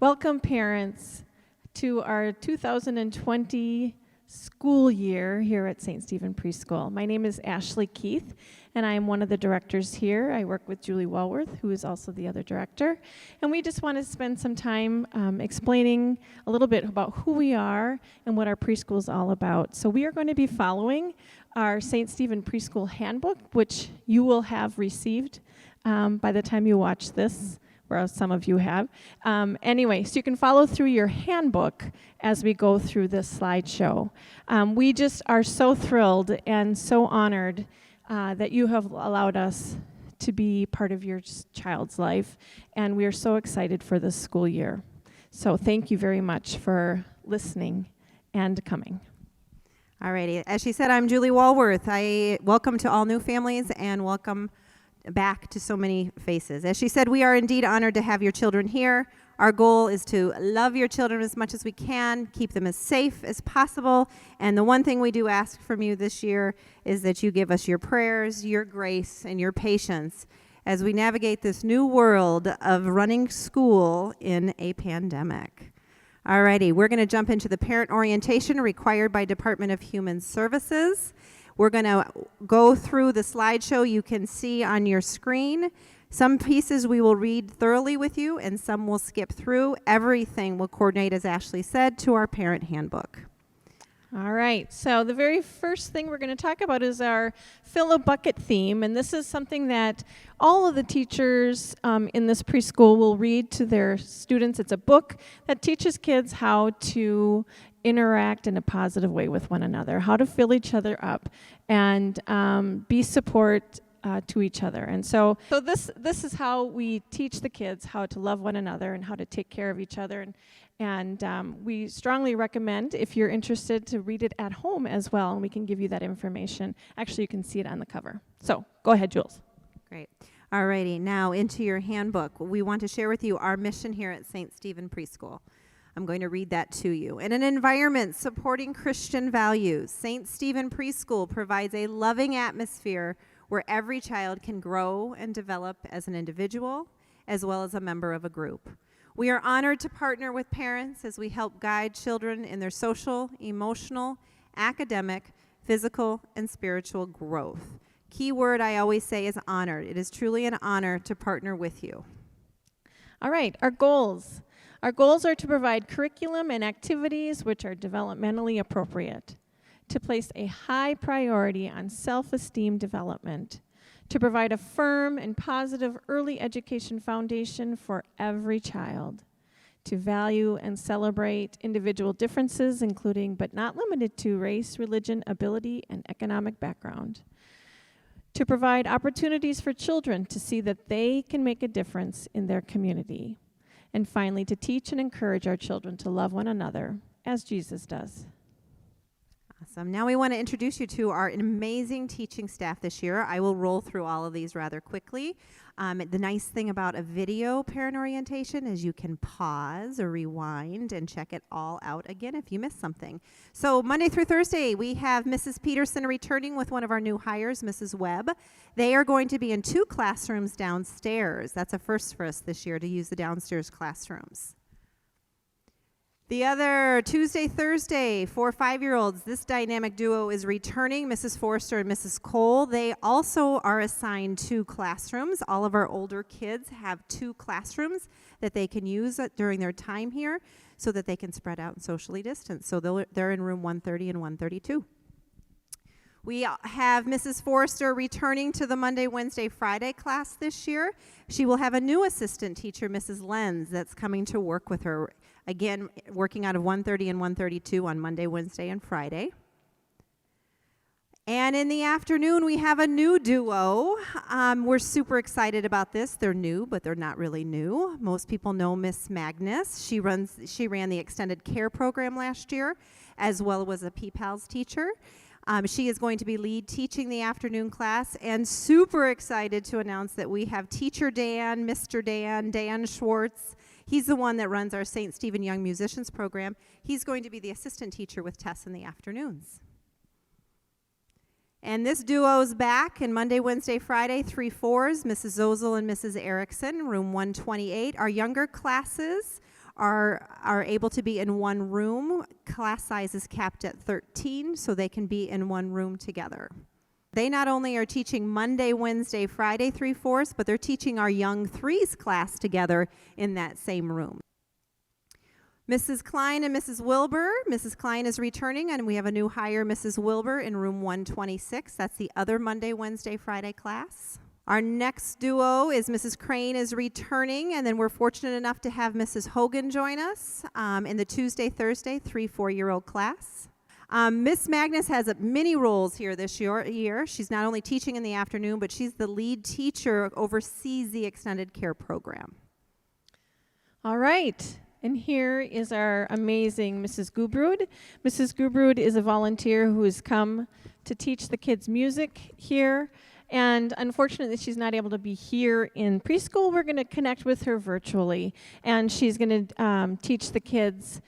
Welcome, parents, to our 2020 school year here at St. Stephen Preschool. My name is Ashley Keith, and I am one of the directors here. I work with Julie Walworth, who is also the other director. And we just want to spend some time explaining a little bit about who we are and what our preschool is all about. So we are going to be following our St. Stephen Preschool Handbook, which you will have received by the time you watch this, whereas some of you have. Anyway, so you can follow through your handbook as we go through this slideshow. We just are so thrilled and so honored that you have allowed us to be part of your child's life, and we are so excited for this school year. So thank you very much for listening and coming. Alrighty, as she said, I'm Julie Walworth. Welcome to all new families and welcome back to so many faces. As she said, we are indeed honored to have your children here. Our goal is to love your children as much as we can, keep them as safe as possible, and the one thing we do ask from you this year is that you give us your prayers, your grace, and your patience as we navigate this new world of running school in a pandemic. Alrighty, we're going to jump into the parent orientation required by Department of Human Services. We're going to go through the slideshow you can see on your screen. Some pieces we will read thoroughly with you, and some we'll skip through. Everything will coordinate, as Ashley said, to our parent handbook. All right, so the very first thing we're going to talk about is our Fill a Bucket theme, and this is something that all of the teachers in this preschool will read to their students. It's a book that teaches kids how to interact in a positive way with one another, how to fill each other up, and be support to each other. And so this is how we teach the kids how to love one another and how to take care of each other. And we strongly recommend, if you're interested, to read it at home as well, and we can give you that information. Actually, you can see it on the cover. So go ahead, Jules. Great. Alrighty, now into your handbook. We want to share with you our mission here at St. Stephen Preschool. I'm going to read that to you. In an environment supporting Christian values, St. Stephen Preschool provides a loving atmosphere where every child can grow and develop as an individual as well as a member of a group. We are honored to partner with parents as we help guide children in their social, emotional, academic, physical, and spiritual growth. Key word I always say is honored. It is truly an honor to partner with you. All right, our goals. Our goals are to provide curriculum and activities which are developmentally appropriate, to place a high priority on self-esteem development, to provide a firm and positive early education foundation for every child, to value and celebrate individual differences, including but not limited to race, religion, ability, and economic background, to provide opportunities for children to see that they can make a difference in their community, and finally, to teach and encourage our children to love one another as Jesus does. Awesome. Now we want to introduce you to our amazing teaching staff this year. I will roll through all of these rather quickly. The nice thing about a video parent orientation is you can pause or rewind and check it all out again if you missed something. So Monday through Thursday, we have Mrs. Peterson returning with one of our new hires, Mrs. Webb. They are going to be in 2 classrooms downstairs. That's a first for us this year to use the downstairs classrooms. The other Tuesday, Thursday, 4 5-year-olds, this dynamic duo is returning, Mrs. Forrester and Mrs. Cole. They also are assigned 2 classrooms. All of our older kids have 2 classrooms that they can use during their time here so that they can spread out and socially distance. So they're in room 130 and 132. We have Mrs. Forrester returning to the Monday, Wednesday, Friday class this year. She will have a new assistant teacher, Mrs. Lenz, that's coming to work with her. Again, working out of 130 and 132 on Monday, Wednesday, and Friday. And in the afternoon, we have a new duo. We're super excited about this. They're new, but they're not really new. Most people know Miss Magnus. She ran the extended care program last year, as well as a PPALS teacher. She is going to be lead teaching the afternoon class, and super excited to announce that we have Teacher Dan, Mr. Dan Schwartz. He's the one that runs our St. Stephen Young Musicians program. He's going to be the assistant teacher with Tess in the afternoons. And this duo's back in Monday, Wednesday, Friday, 3 4s, Mrs. Zozel and Mrs. Erickson, room 128. Our younger classes are able to be in one room. Class size is capped at 13, so they can be in one room together. They not only are teaching Monday, Wednesday, Friday 3/4, but they're teaching our young threes class together in that same room. Mrs. Klein and Mrs. Wilbur. Mrs. Klein is returning, and we have a new hire, Mrs. Wilbur, in room 126. That's the other Monday, Wednesday, Friday class. Our next duo is Mrs. Crane is returning, and then we're fortunate enough to have Mrs. Hogan join us in the Tuesday, Thursday 3-4-year-old class. Miss Magnus has many roles here this year. She's not only teaching in the afternoon, but she's the lead teacher, oversees the extended care program. All right. And here is our amazing Mrs. Gubrud. Mrs. Gubrud is a volunteer who has come to teach the kids music here. And unfortunately, she's not able to be here in preschool. We're going to connect with her virtually. And she's going to teach the kids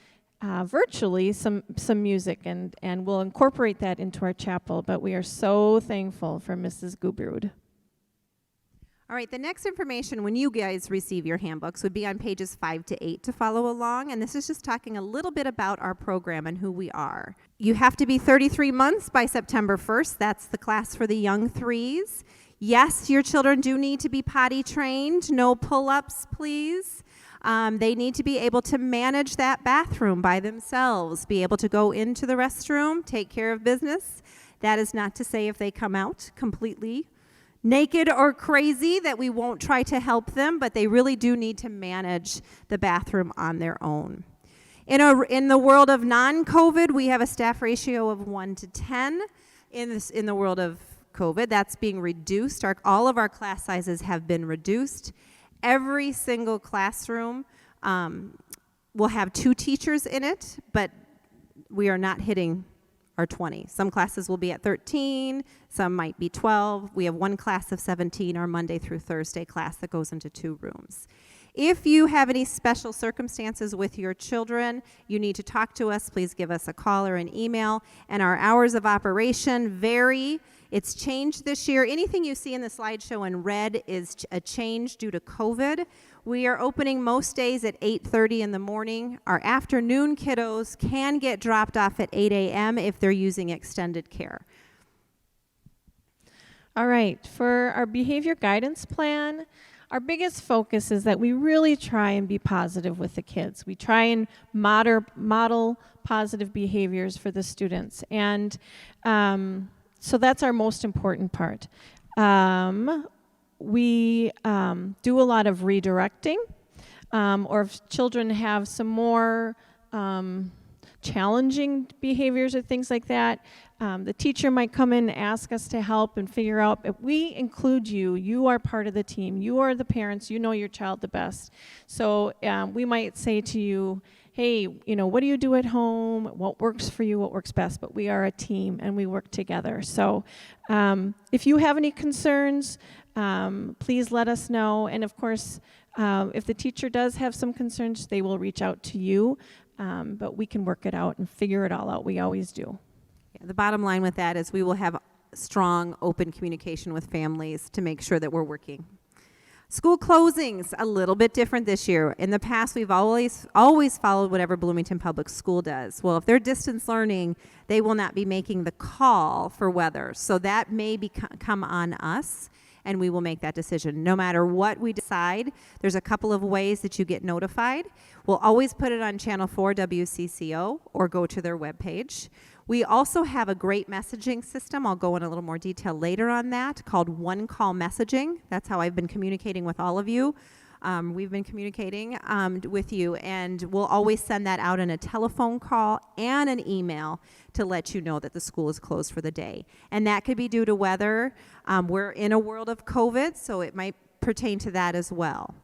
virtually some music. And we'll incorporate that into our chapel. But we are so thankful for Mrs. Gubrud. All right, the next information when you guys receive your handbooks would be on pages 5 to 8 to follow along, and this is just talking a little bit about our program and who we are. You have to be 33 months by September 1st. That's the class for the young threes. Yes, your children do need to be potty trained. No pull-ups, please. They need to be able to manage that bathroom by themselves, be able to go into the restroom, take care of business. That is not to say if they come out completely naked or crazy that we won't try to help them, but they really do need to manage the bathroom on their own. In the world of non-COVID, we have a staff ratio of 1 to 10. In the world of COVID, that's being reduced. All of our class sizes have been reduced. Every single classroom will have 2 teachers in it, but we are not hitting our 20. Some classes will be at 13, some might be 12. We have one class of 17, our Monday through Thursday class that goes into 2 rooms. If you have any special circumstances with your children, you need to talk to us. Please give us a call or an email. And our hours of operation vary. It's changed this year. Anything you see in the slideshow in red is a change due to COVID. We are opening most days at 8:30 in the morning. Our afternoon kiddos can get dropped off at 8 a.m. if they're using extended care. All right, for our behavior guidance plan, our biggest focus is that we really try and be positive with the kids. We try and model positive behaviors for the students. And so that's our most important part. We do a lot of redirecting, or if children have some more challenging behaviors or things like that, the teacher might come in and ask us to help and figure out, if we include you, you are part of the team, you are the parents, you know your child the best. So we might say to you, hey, what do you do at home? What works for you? What works best? But we are a team and we work together. So if you have any concerns, please let us know. And of course, if the teacher does have some concerns, they will reach out to you. But we can work it out and figure it all out. We always do. Yeah, the bottom line with that is we will have strong, open communication with families to make sure that we're working. School closings, a little bit different this year. In the past, we've always followed whatever Bloomington Public School does. Well, if they're distance learning, they will not be making the call for weather. So that may come on us, and we will make that decision. No matter what we decide, there's a couple of ways that you get notified. We'll always put it on Channel 4 WCCO or go to their webpage. We also have a great messaging system. I'll go in a little more detail later on that, called One Call Messaging. That's how I've been communicating with all of you. We've been communicating with you, and we'll always send that out in a telephone call and an email to let you know that the school is closed for the day. And that could be due to weather. We're in a world of COVID, so it might pertain to that as well.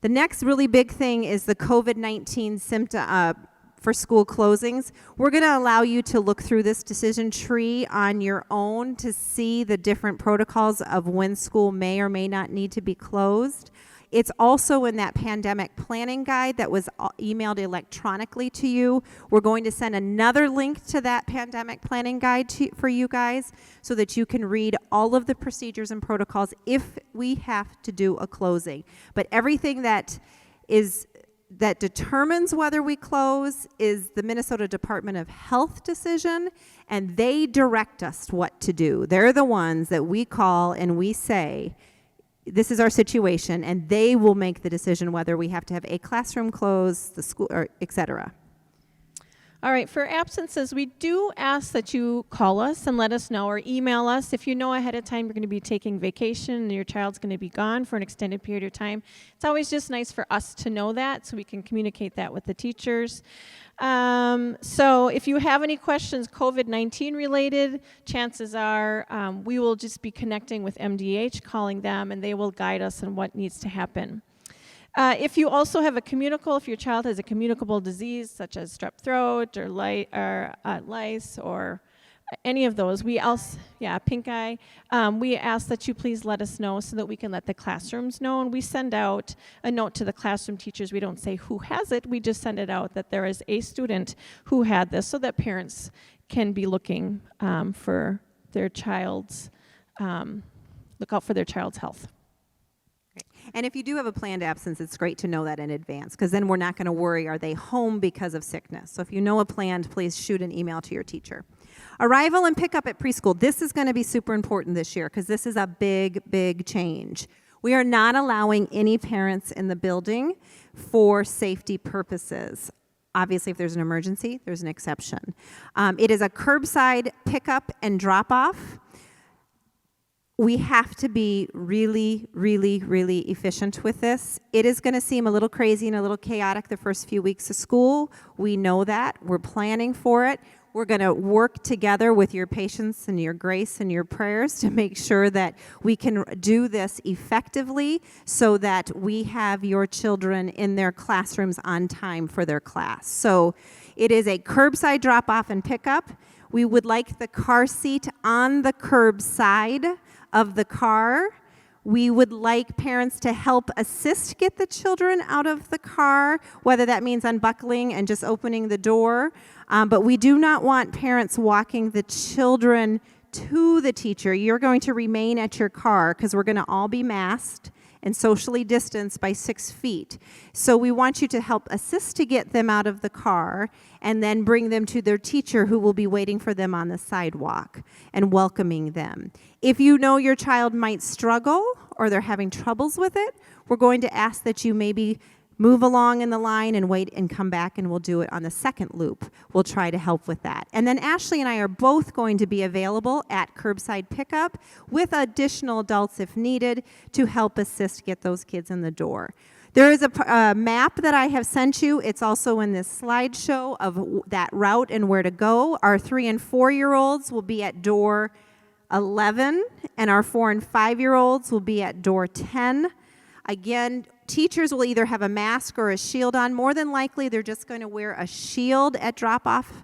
The next really big thing is the COVID-19 symptom for school closings. We're going to allow you to look through this decision tree on your own to see the different protocols of when school may or may not need to be closed. It's also in that pandemic planning guide that was emailed electronically to you. We're going to send another link to that pandemic planning guide for you guys so that you can read all of the procedures and protocols if we have to do a closing. But everything that that determines whether we close is the Minnesota Department of Health decision, and they direct us what to do. They're the ones that we call and we say, this is our situation, and they will make the decision whether we have to have a classroom closed, the school, or et cetera. All right, for absences, we do ask that you call us and let us know, or email us. If you know ahead of time you're going to be taking vacation and your child's going to be gone for an extended period of time, it's always just nice for us to know that so we can communicate that with the teachers. So if you have any questions COVID-19 related, chances are we will just be connecting with MDH, calling them, and they will guide us on what needs to happen. If you also have if your child has a communicable disease such as strep throat or lice or any of those, pink eye, we ask that you please let us know so that we can let the classrooms know. And we send out a note to the classroom teachers. We don't say who has it. We just send it out that there is a student who had this so that parents can be looking for their child's, look out for their child's health. And if you do have a planned absence, it's great to know that in advance, because then we're not going to worry, are they home because of sickness? So if you know a planned, please shoot an email to your teacher. Arrival and pickup at preschool. This is going to be super important this year because this is a big, big change. We are not allowing any parents in the building for safety purposes. Obviously, if there's an emergency, there's an exception. It is a curbside pickup and drop-off. We have to be really, really, really efficient with this. It is going to seem a little crazy and a little chaotic the first few weeks of school. We know that. We're planning for it. We're going to work together with your patience and your grace and your prayers to make sure that we can do this effectively so that we have your children in their classrooms on time for their class. So it is a curbside drop-off and pickup. We would like the car seat on the curb side of the car. We would like parents to help assist get the children out of the car, whether that means unbuckling and just opening the door. But we do not want parents walking the children to the teacher. You're going to remain at your car because we're going to all be masked and socially distanced by 6 feet. So we want you to help assist to get them out of the car and then bring them to their teacher who will be waiting for them on the sidewalk and welcoming them. If you know your child might struggle or they're having troubles with it, we're going to ask that you maybe move along in the line and wait and come back, and we'll do it on the second loop. We'll try to help with that. And then Ashley and I are both going to be available at curbside pickup with additional adults if needed to help assist get those kids in the door. There is a map that I have sent you. It's also in this slideshow of that route and where to go. Our 3- and 4-year-olds will be at door 11, and our 4- and 5-year-olds will be at door 10. Again, teachers will either have a mask or a shield on. More than likely, they're just going to wear a shield at drop-off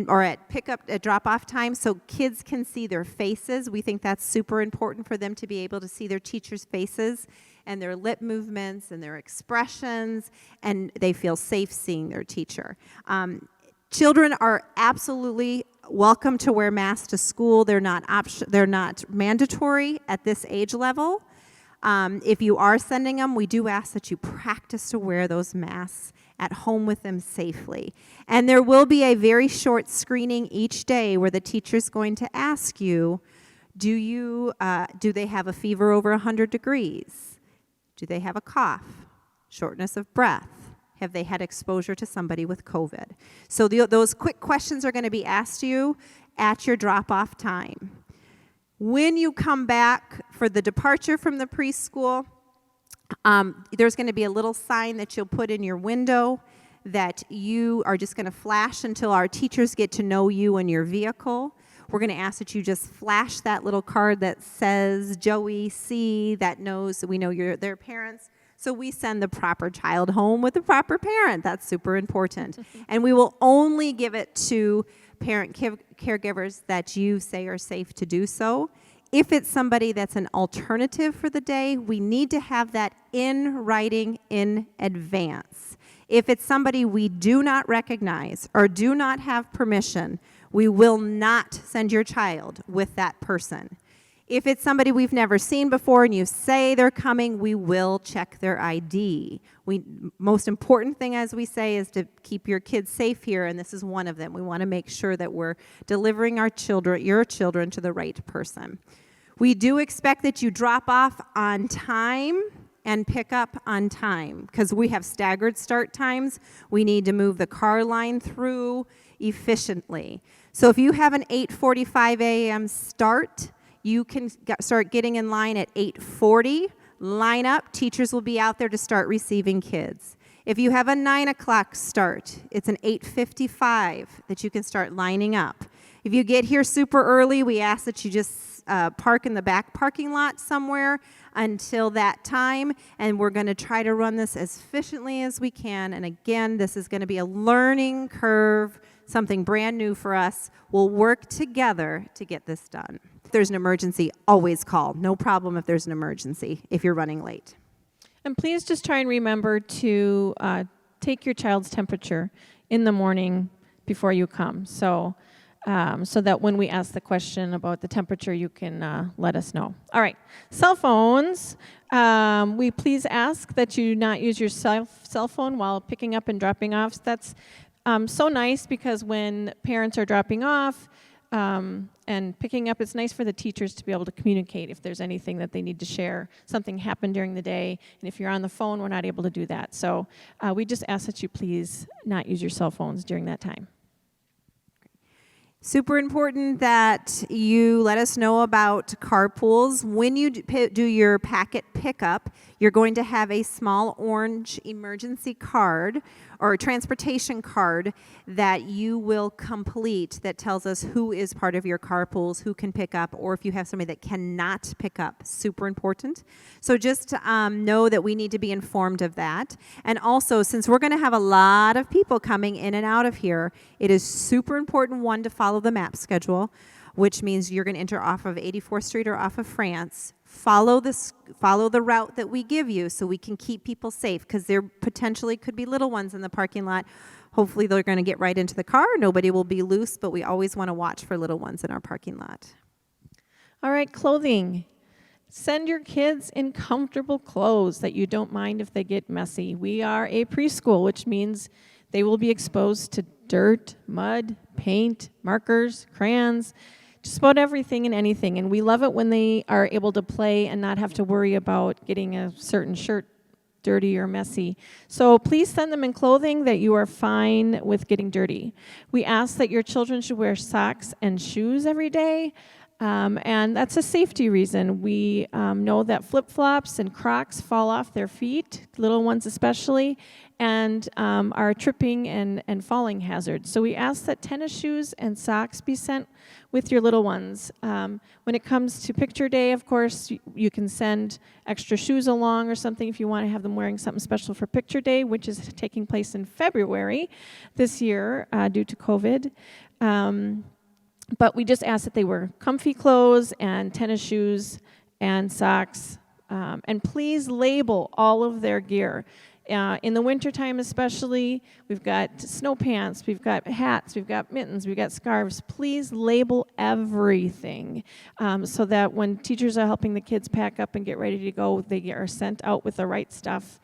or at pickup at drop-off time so kids can see their faces. We think that's super important for them to be able to see their teachers' faces and their lip movements and their expressions, and they feel safe seeing their teacher. Children are absolutely welcome to wear masks to school. They're not mandatory at this age level. If you are sending them, we do ask that you practice to wear those masks at home with them safely. And there will be a very short screening each day where the teacher's going to ask you, do they have a fever over 100 degrees? Do they have a cough? Shortness of breath? Have they had exposure to somebody with COVID? So those quick questions are going to be asked you at your drop-off time. When you come back for the departure from the preschool, there's going to be a little sign that you'll put in your window that you are just going to flash until our teachers get to know you and your vehicle. We're going to ask that you just flash that little card that says Joey C. that knows that we know you're their parents. So we send the proper child home with the proper parent. That's super important. And we will only give it to parent caregivers that you say are safe to do so. If it's somebody that's an alternative for the day, we need to have that in writing in advance. If it's somebody we do not recognize or do not have permission, we will not send your child with that person. If it's somebody we've never seen before and you say they're coming, we will check their ID. Most important thing, as we say, is to keep your kids safe here, and this is one of them. We want to make sure that we're delivering your children to the right person. We do expect that you drop off on time and pick up on time, because we have staggered start times. We need to move the car line through efficiently. So if you have an 8:45 a.m. start, you can start getting in line at 8:40. Line up. Teachers will be out there to start receiving kids. If you have a 9 o'clock start, it's an 8:55 that you can start lining up. If you get here super early, we ask that you just park in the back parking lot somewhere until that time, and we're going to try to run this as efficiently as we can. And again, this is going to be a learning curve, something brand new for us. We'll work together to get this done. If there's an emergency, always call. No problem if there's an emergency if you're running late. And please just try and remember to take your child's temperature in the morning before you come, so that when we ask the question about the temperature, you can let us know. All right, cell phones. We please ask that you not use your cell phone while picking up and dropping off. That's so nice, because when parents are dropping off and picking up, it's nice for the teachers to be able to communicate if there's anything that they need to share. Something happened during the day, and if you're on the phone, we're not able to do that. So we just ask that you please not use your cell phones during that time. Super important that you let us know about carpools. When you do your packet pickup, you're going to have a small orange emergency card or transportation card that you will complete that tells us who is part of your carpools, who can pick up, or if you have somebody that cannot pick up. Super important. So just know that we need to be informed of that. And also, since we're going to have a lot of people coming in and out of here, it is super important, one, to follow the map schedule, which means you're going to enter off of 84th Street or off of France. Follow the route that we give you so we can keep people safe, because there potentially could be little ones in the parking lot. Hopefully they're going to get right into the car. Nobody will be loose, but we always want to watch for little ones in our parking lot. All right, clothing. Send your kids in comfortable clothes that you don't mind if they get messy. We are a preschool, which means they will be exposed to dirt, mud, paint, markers, crayons, just about everything and anything. And we love it when they are able to play and not have to worry about getting a certain shirt dirty or messy. So please send them in clothing that you are fine with getting dirty. We ask that your children should wear socks and shoes every day. And that's a safety reason. We know that flip-flops and Crocs fall off their feet, little ones especially, and are tripping and falling hazards. So we ask that tennis shoes and socks be sent with your little ones. When it comes to picture day, of course, you can send extra shoes along or something if you want to have them wearing something special for picture day, which is taking place in February this year due to COVID. But we just ask that they wear comfy clothes and tennis shoes and socks. And please label all of their gear. In the wintertime especially, we've got snow pants, we've got hats, we've got mittens, we've got scarves. Please label everything so that when teachers are helping the kids pack up and get ready to go, they are sent out with the right stuff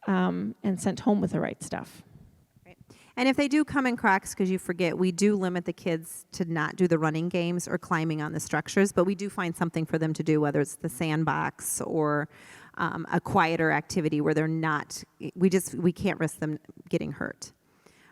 and sent home with the right stuff. And if they do come in Crocs, because you forget, we do limit the kids to not do the running games or climbing on the structures, but we do find something for them to do, whether it's the sandbox or a quieter activity where they're not, we can't risk them getting hurt.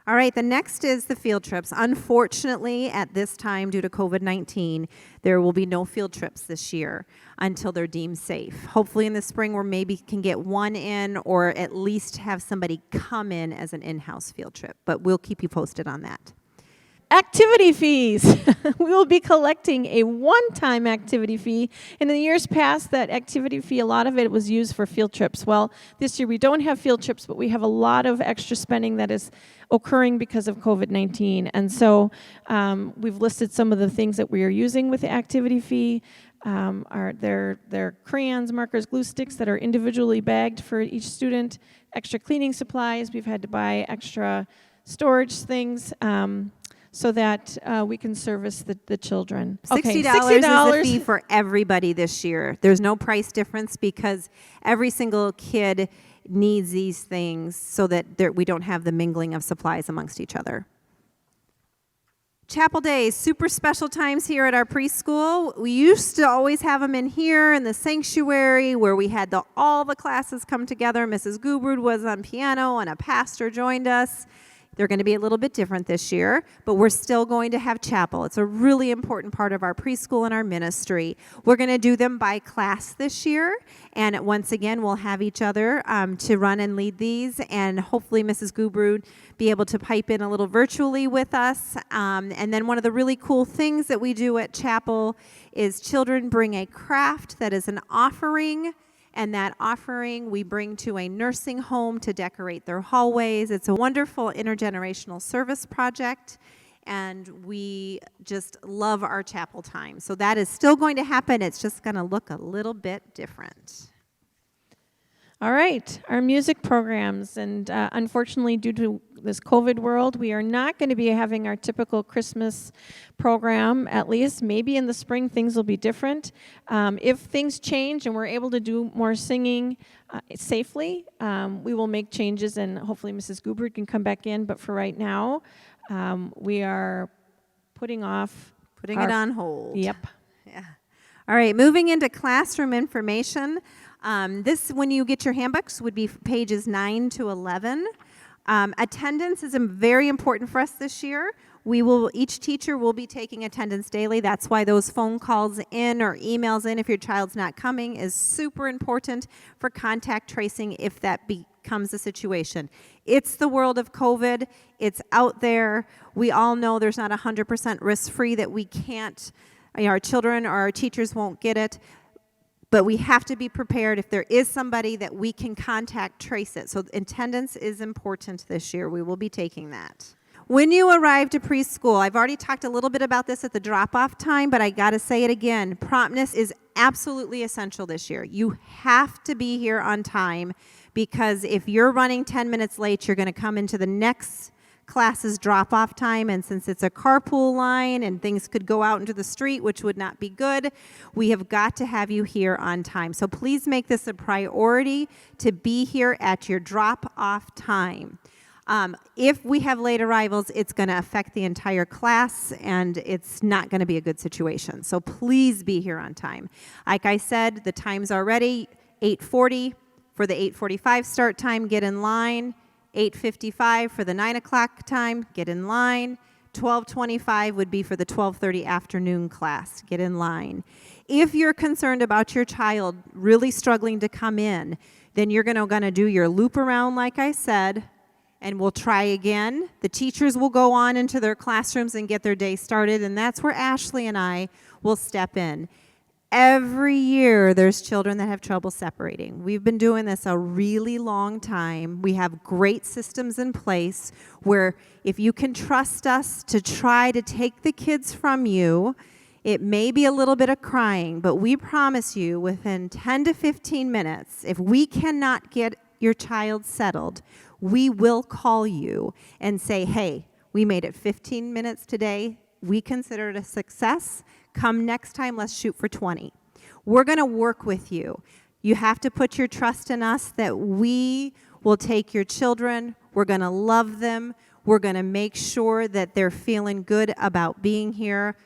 All right, the next is the field trips. Unfortunately, at this time, due to COVID-19, there will be no field trips this year until they're deemed safe. Hopefully in the spring, we maybe can get one in or at least have somebody come in as an in-house field trip, but we'll keep you posted on that. Activity fees. We will be collecting a one-time activity fee. And in the years past, that activity fee, a lot of it was used for field trips. Well, this year we don't have field trips, but we have a lot of extra spending that is occurring because of COVID-19. And so we've listed some of the things that we are using with the activity fee. They're crayons, markers, glue sticks that are individually bagged for each student, extra cleaning supplies. We've had to buy extra storage things. so that we can service the children. $60 Okay, is the fee for everybody this year. There's no price difference because every single kid needs these things so that we don't have the mingling of supplies amongst each other. Chapel days, super special times here at our preschool. We used to always have them in here in the sanctuary where we had all the classes come together. Mrs. Gubrud was on piano and a pastor joined us. They're going to be a little bit different this year, but we're still going to have chapel. It's a really important part of our preschool and our ministry. We're going to do them by class this year, and once again, we'll have each other to run and lead these, and hopefully Mrs. Gubrud be able to pipe in a little virtually with us. And then one of the really cool things that we do at chapel is children bring a craft that is an offering, and that offering we bring to a nursing home to decorate their hallways. It's a wonderful intergenerational service project, and we just love our chapel time. So that is still going to happen. It's just going to look a little bit different. All right, our music programs, and unfortunately due to this COVID world, we are not going to be having our typical Christmas program, at least. Maybe in the spring things will be different. If things change and we're able to do more singing safely, we will make changes, and hopefully Mrs. Gubrud can come back in, but for right now, we are putting it on hold. Yep. Yeah. All right, moving into classroom information. This, when you get your handbooks, would be pages 9 to 11. Attendance is very important for us this year. Each teacher will be taking attendance daily. That's why those phone calls in or emails in if your child's not coming is super important for contact tracing if that becomes a situation. It's the world of COVID. It's out there. We all know there's not 100% risk-free that we can't, our children or our teachers won't get it. But we have to be prepared if there is somebody that we can contact, trace it. So attendance is important this year. We will be taking that. When you arrive to preschool, I've already talked a little bit about this at the drop-off time, but I got to say it again. Promptness is absolutely essential this year. You have to be here on time because if you're running 10 minutes late, you're going to come into the next class's drop-off time, and since it's a carpool line and things could go out into the street, which would not be good, we have got to have you here on time. So please make this a priority to be here at your drop-off time. If we have late arrivals, it's going to affect the entire class, and it's not going to be a good situation. So please be here on time. Like I said, the times are ready. 8:40 for the 8:45 start time, get in line. 8:55 for the 9 o'clock time, get in line. 12:25 would be for the 12:30 afternoon class, get in line. If you're concerned about your child really struggling to come in, then you're going to do your loop around like I said, and we'll try again. The teachers will go on into their classrooms and get their day started, and that's where Ashley and I will step in. Every year, there's children that have trouble separating. We've been doing this a really long time. We have great systems in place where if you can trust us to try to take the kids from you, it may be a little bit of crying, but we promise you within 10 to 15 minutes, if we cannot get your child settled, we will call you and say, hey, we made it 15 minutes today. We consider it a success. Come next time, let's shoot for 20. We're going to work with you. You have to put your trust in us that we will take your children. We're going to love them. We're going to make sure that they're feeling good about being here.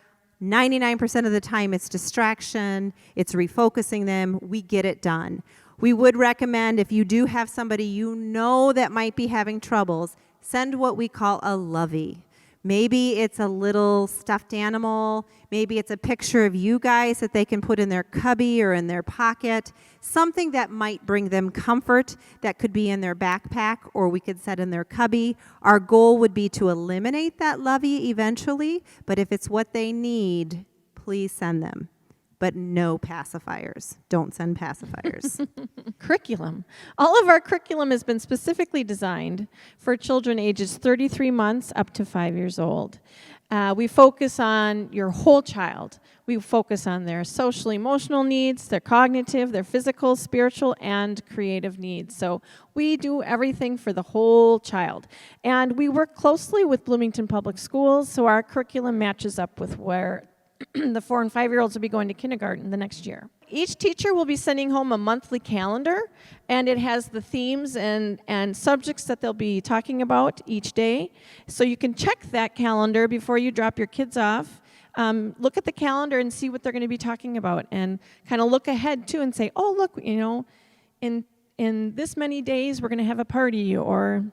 99% of the time, it's distraction. It's refocusing them. We get it done. We would recommend if you do have somebody you know that might be having troubles, send what we call a lovey. Maybe it's a little stuffed animal. Maybe it's a picture of you guys that they can put in their cubby or in their pocket. Something that might bring them comfort that could be in their backpack or we could set in their cubby. Our goal would be to eliminate that lovey eventually, but if it's what they need, please send them. But no pacifiers. Don't send pacifiers. Curriculum. All of our curriculum has been specifically designed for children ages 33 months up to 5 years old. We focus on your whole child. We focus on their social, emotional needs, their cognitive, their physical, spiritual, and creative needs. So we do everything for the whole child. And we work closely with Bloomington Public Schools, so our curriculum matches up with where the 4 and 5-year-olds will be going to kindergarten the next year. Each teacher will be sending home a monthly calendar, and it has the themes and subjects that they'll be talking about each day. So you can check that calendar before you drop your kids off. Look at the calendar and see what they're going to be talking about, and kind of look ahead too and say, oh, look, in this many days we're going to have a party, or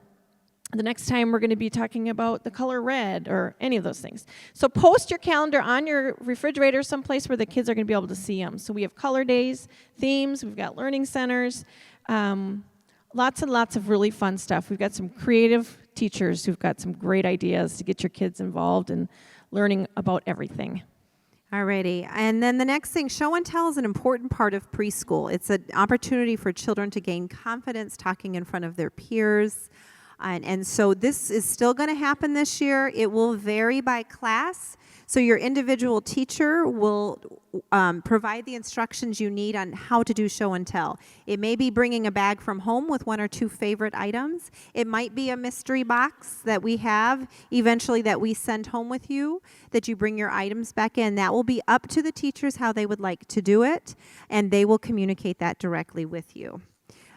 the next time we're going to be talking about the color red, or any of those things. So post your calendar on your refrigerator someplace where the kids are going to be able to see them. So we have color days, themes, we've got learning centers, lots and lots of really fun stuff. We've got some creative teachers who've got some great ideas to get your kids involved in learning about everything. Alrighty, and then the next thing, show and tell is an important part of preschool. It's an opportunity for children to gain confidence talking in front of their peers. And so this is still going to happen this year. It will vary by class. So your individual teacher will provide the instructions you need on how to do show and tell. It may be bringing a bag from home with 1 or 2 favorite items. It might be a mystery box that we have eventually that we send home with you, that you bring your items back in. That will be up to the teachers how they would like to do it, and they will communicate that directly with you.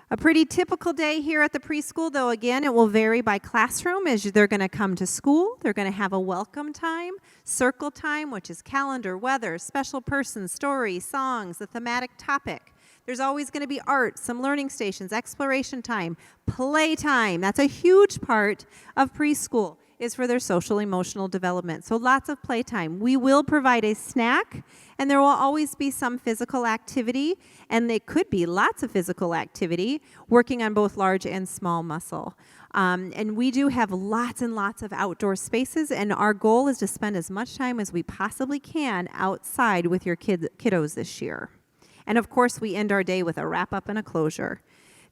A pretty typical day here at the preschool, though, again, it will vary by classroom as they're going to come to school. They're going to have a welcome time, circle time, which is calendar, weather, special person, story, songs, the thematic topic. There's always going to be art, some learning stations, exploration time, play time. That's a huge part of preschool, is for their social emotional development. So lots of playtime. We will provide a snack, and there will always be some physical activity, and it could be lots of physical activity, working on both large and small muscle. And we do have lots and lots of outdoor spaces, and our goal is to spend as much time as we possibly can outside with your kiddos this year. And of course, we end our day with a wrap-up and a closure.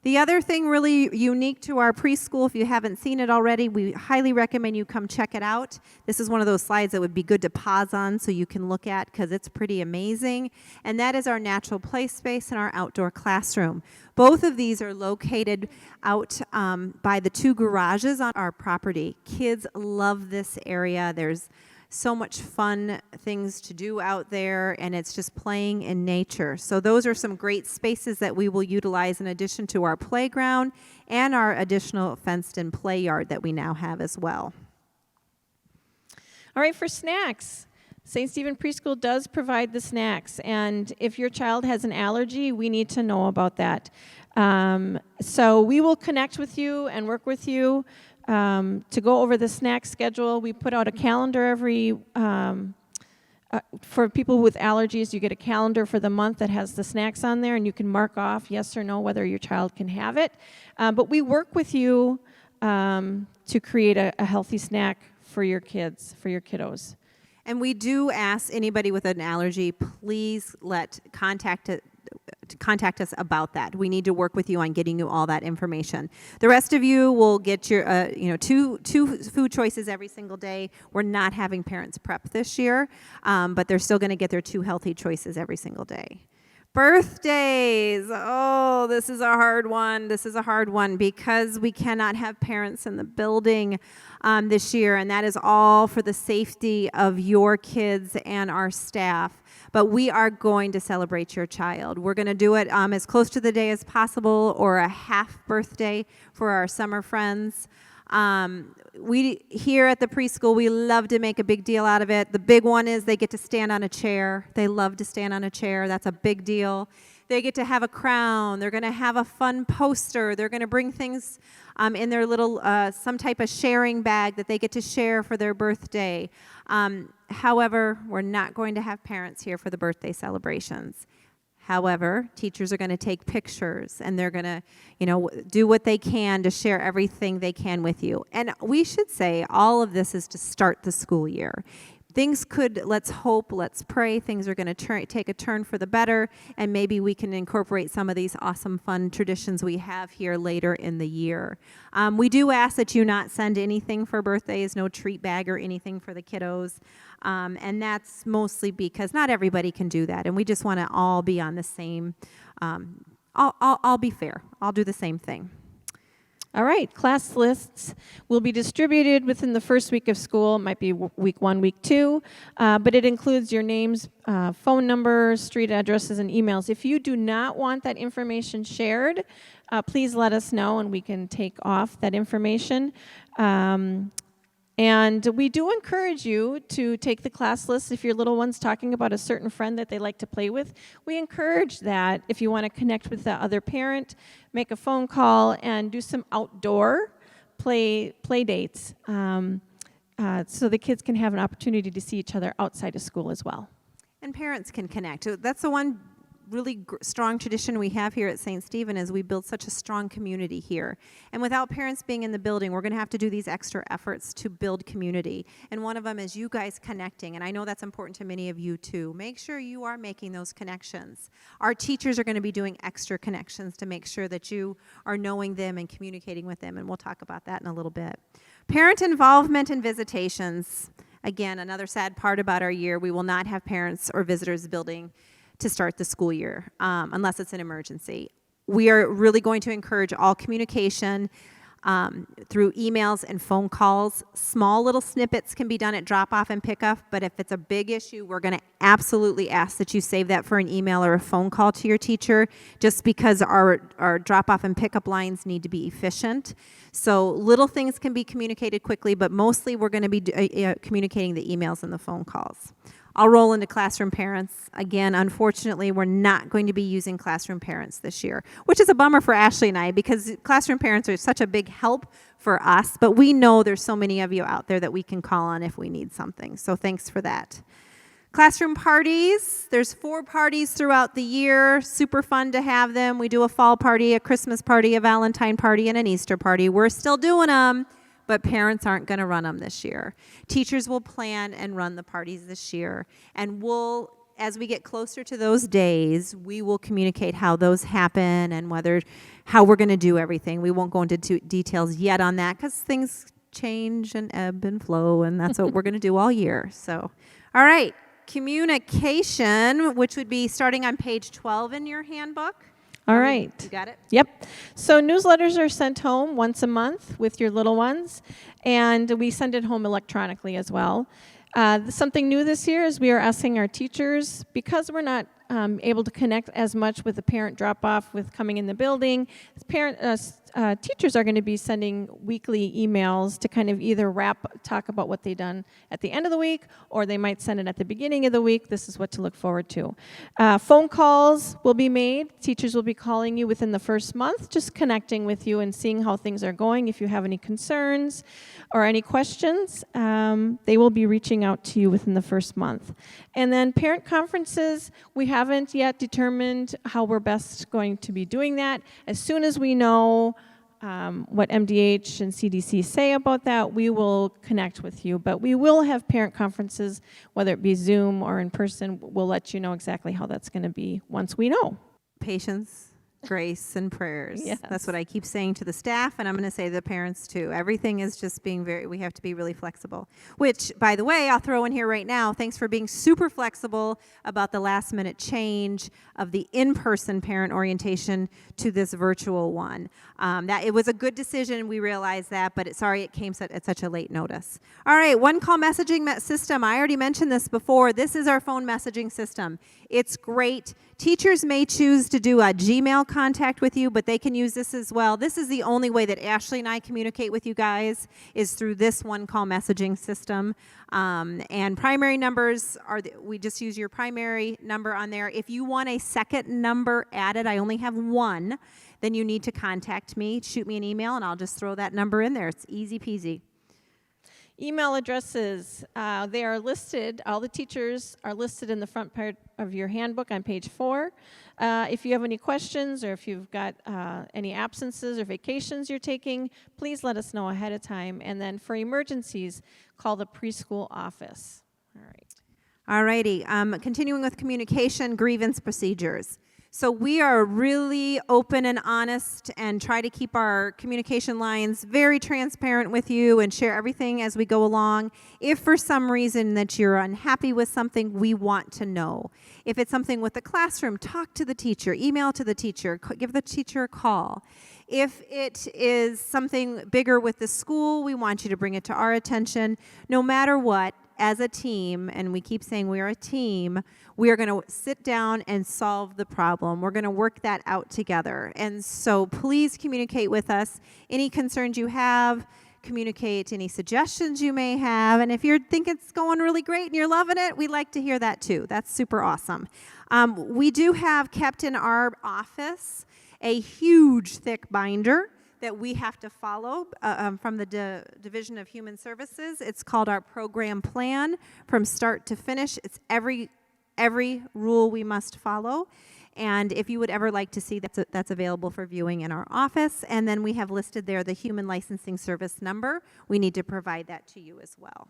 The other thing really unique to our preschool, if you haven't seen it already, we highly recommend you come check it out. This is one of those slides that would be good to pause on so you can look at, because it's pretty amazing. And that is our natural play space and our outdoor classroom. Both of these are located out by the 2 garages on our property. Kids love this area. There's so much fun things to do out there, and it's just playing in nature. So those are some great spaces that we will utilize in addition to our playground and our additional fenced-in play yard that we now have as well. All right, for snacks, St. Stephen Preschool does provide the snacks, and if your child has an allergy, we need to know about that. So we will connect with you and work with you to go over the snack schedule. We put out a calendar for people with allergies. You get a calendar for the month that has the snacks on there, and you can mark off yes or no whether your child can have it. But we work with you to create a healthy snack for your kids, for your kiddos. And we do ask anybody with an allergy, please contact us about that. We need to work with you on getting you all that information. The rest of you will get your, two food choices every single day. We're not having parents prep this year, but they're still going to get their 2 healthy choices every single day. Birthdays. Oh, this is a hard one. This is a hard one because we cannot have parents in the building this year, and that is all for the safety of your kids and our staff. But we are going to celebrate your child. We're going to do it as close to the day as possible, or a half birthday for our summer friends. We here at the preschool, we love to make a big deal out of it. The big one is they get to stand on a chair. They love to stand on a chair. That's a big deal. They get to have a crown. They're going to have a fun poster. They're going to bring things in their little, some type of sharing bag that they get to share for their birthday. However, we're not going to have parents here for the birthday celebrations. However, teachers are going to take pictures, and they're going to, do what they can to share everything they can with you. And we should say all of this is to start the school year. things could, let's hope, let's pray, things are going to take a turn for the better, and maybe we can incorporate some of these awesome, fun traditions we have here later in the year. We do ask that you not send anything for birthdays, no treat bag or anything for the kiddos, and that's mostly because not everybody can do that, and we just want to all be on the same, I'll be fair. I'll do the same thing. All right, class lists will be distributed within the first week of school. It might be week 1, week 2, but it includes your names, phone numbers, street addresses, and emails. If you do not want that information shared, please let us know and we can take off that information. And we do encourage you to take the class list if your little one's talking about a certain friend that they like to play with. We encourage that if you want to connect with the other parent, make a phone call and do some outdoor play dates so the kids can have an opportunity to see each other outside of school as well. And parents can connect. That's the one really strong tradition we have here at St. Stephen is we build such a strong community here. And without parents being in the building, we're going to have to do these extra efforts to build community. And one of them is you guys connecting. And I know that's important to many of you too. Make sure you are making those connections. Our teachers are going to be doing extra connections to make sure that you are knowing them and communicating with them. And we'll talk about that in a little bit. Parent involvement and visitations. Again, another sad part about our year, we will not have parents or visitors building to start the school year, unless it's an emergency. We are really going to encourage all communication through emails and phone calls. Small little snippets can be done at drop-off and pick-up, but if it's a big issue, we're going to absolutely ask that you save that for an email or a phone call to your teacher, just because our drop-off and pick-up lines need to be efficient. So little things can be communicated quickly, but mostly we're going to be communicating the emails and the phone calls. I'll roll into classroom parents. Again, unfortunately, we're not going to be using classroom parents this year, which is a bummer for Ashley and I because classroom parents are such a big help for us, but we know there's so many of you out there that we can call on if we need something, so thanks for that. Classroom parties, there's 4 parties throughout the year, super fun to have them. We do a fall party, a Christmas party, a Valentine party, and an Easter party. We're still doing them, but parents aren't going to run them this year. Teachers will plan and run the parties this year, and as we get closer to those days, we will communicate how those happen and how we're going to do everything. We won't go into details yet on that because things change and ebb and flow, and that's what we're going to do all year. So, all right, communication, which would be starting on page 12 in your handbook. All right. You got it? Yep. So newsletters are sent home once a month with your little ones, and we send it home electronically as well. Something new this year is we are asking our teachers, because we're not able to connect as much with the parent drop-off with coming in the building, teachers are going to be sending weekly emails to kind of either talk about what they've done at the end of the week, or they might send it at the beginning of the week. This is what to look forward to. Phone calls will be made. Teachers will be calling you within the first month, just connecting with you and seeing how things are going. If you have any concerns or any questions, they will be reaching out to you within the first month. And then parent conferences, we haven't yet determined how we're best going to be doing that. As soon as we know what MDH and CDC say about that, we will connect with you. But we will have parent conferences, whether it be Zoom or in person. We'll let you know exactly how that's going to be once we know. Patience, grace, and prayers. Yes. That's what I keep saying to the staff, and I'm going to say to the parents too. Everything is just we have to be really flexible. Which, by the way, I'll throw in here right now, thanks for being super flexible about the last minute change of the in-person parent orientation to this virtual one. That it was a good decision, we realized that, but sorry it came at such a late notice. All right, one call messaging system. I already mentioned this before. This is our phone messaging system. It's great. Teachers may choose to do a Gmail contact with you, but they can use this as well. This is the only way that Ashley and I communicate with you guys is through this one call messaging system. And primary numbers we just use your primary number on there. If you want a second number added, I only have one, then you need to contact me, shoot me an email, and I'll just throw that number in there. It's easy peasy. Email addresses, they are listed, all the teachers are listed in the front part of your handbook on page 4. If you have any questions or if you've got any absences or vacations you're taking, please let us know ahead of time. And then for emergencies, call the preschool office. All right. Alrighty, continuing with communication, grievance procedures. So we are really open and honest and try to keep our communication lines very transparent with you and share everything as we go along. If for some reason that you're unhappy with something, we want to know. If it's something with the classroom, talk to the teacher, email to the teacher, give the teacher a call. If it is something bigger with the school, we want you to bring it to our attention. No matter what, as a team, and we keep saying we are a team, we are going to sit down and solve the problem. We're going to work that out together. And so please communicate with us any concerns you have, communicate any suggestions you may have, and if you think it's going really great and you're loving it, we'd like to hear that too. That's super awesome. We do have kept in our office a huge thick binder that we have to follow from the Division of Human Services. It's called our program plan from start to finish. It's every rule we must follow. And if you would ever like to see that, that's available for viewing in our office. And then we have listed there the Human Licensing Service number. We need to provide that to you as well.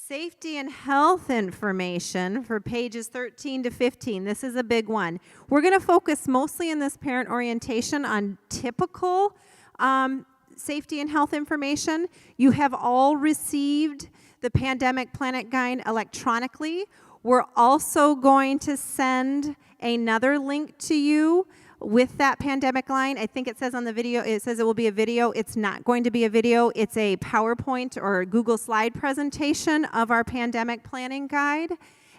Safety and health information for pages 13 to 15. This is a big one. We're going to focus mostly in this parent orientation on typical safety and health information. You have all received the Pandemic Planet Guide electronically. We're also going to send another link to you with that pandemic line. I think it says on the video, it says it will be a video. It's not going to be a video. It's a PowerPoint or Google slide presentation of our pandemic planning guide.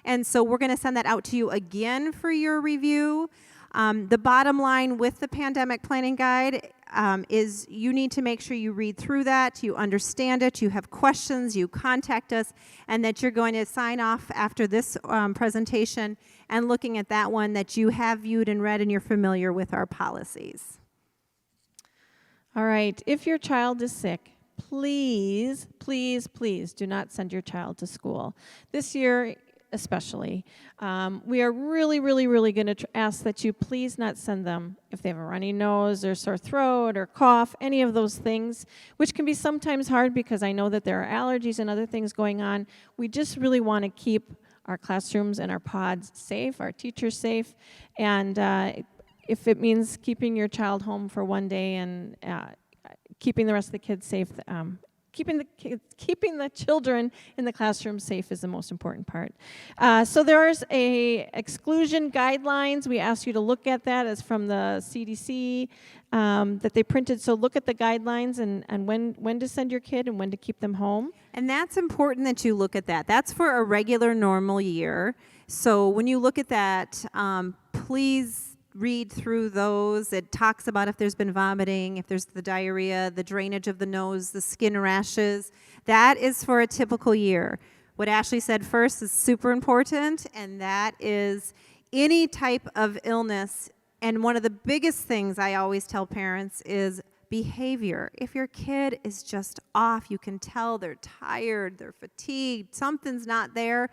And so we're going to send that out to you again for your review. The bottom line with the pandemic planning guide is you need to make sure you read through that, you understand it, you have questions, you contact us, and that you're going to sign off after this presentation and looking at that one that you have viewed and read and you're familiar with our policies. All right. If your child is sick, please, please, please do not send your child to school. This year, especially, we are really, really, really going to ask that you please not send them if they have a runny nose or sore throat or cough, any of those things, which can be sometimes hard because I know that there are allergies and other things going on. We just really want to keep our classrooms and our pods safe, our teachers safe, and if it means keeping your child home for one day and keeping the rest of the kids safe, keeping the children in the classroom safe is the most important part. So there's a exclusion guidelines. We ask you to look at that. It's from the CDC that they printed. So look at the guidelines and when to send your kid and when to keep them home. And that's important that you look at that. That's for a regular normal year. So when you look at that, please read through those. It talks about if there's been vomiting, if there's the diarrhea, the drainage of the nose, the skin rashes. That is for a typical year. What Ashley said first is super important, and that is any type of illness. And one of the biggest things I always tell parents is behavior. If your kid is just off, you can tell they're tired, they're fatigued, something's not there,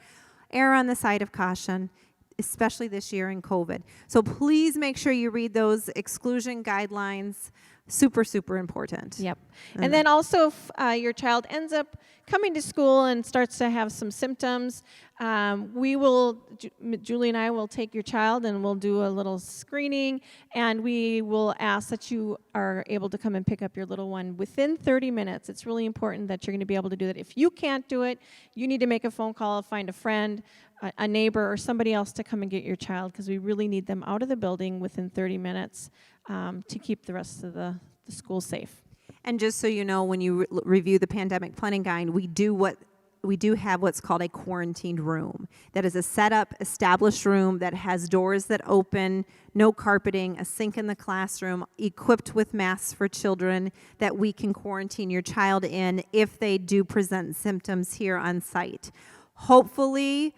err on the side of caution, especially this year in COVID. So please make sure you read those exclusion guidelines. Super, super important. Yep. And then also if your child ends up coming to school and starts to have some symptoms, Julie and I will take your child and we'll do a little screening, and we will ask that you are able to come and pick up your little one within 30 minutes. It's really important that you're going to be able to do that. If you can't do it, you need to make a phone call, find a friend, a neighbor, or somebody else to come and get your child, because we really need them out of the building within 30 minutes to keep the rest of the school safe. And just so you know, when you review the pandemic planning guide, we do have what's called a quarantined room. That is a set up, established room that has doors that open, no carpeting, a sink in the classroom, equipped with masks for children that we can quarantine your child in if they do present symptoms here on site. Hopefully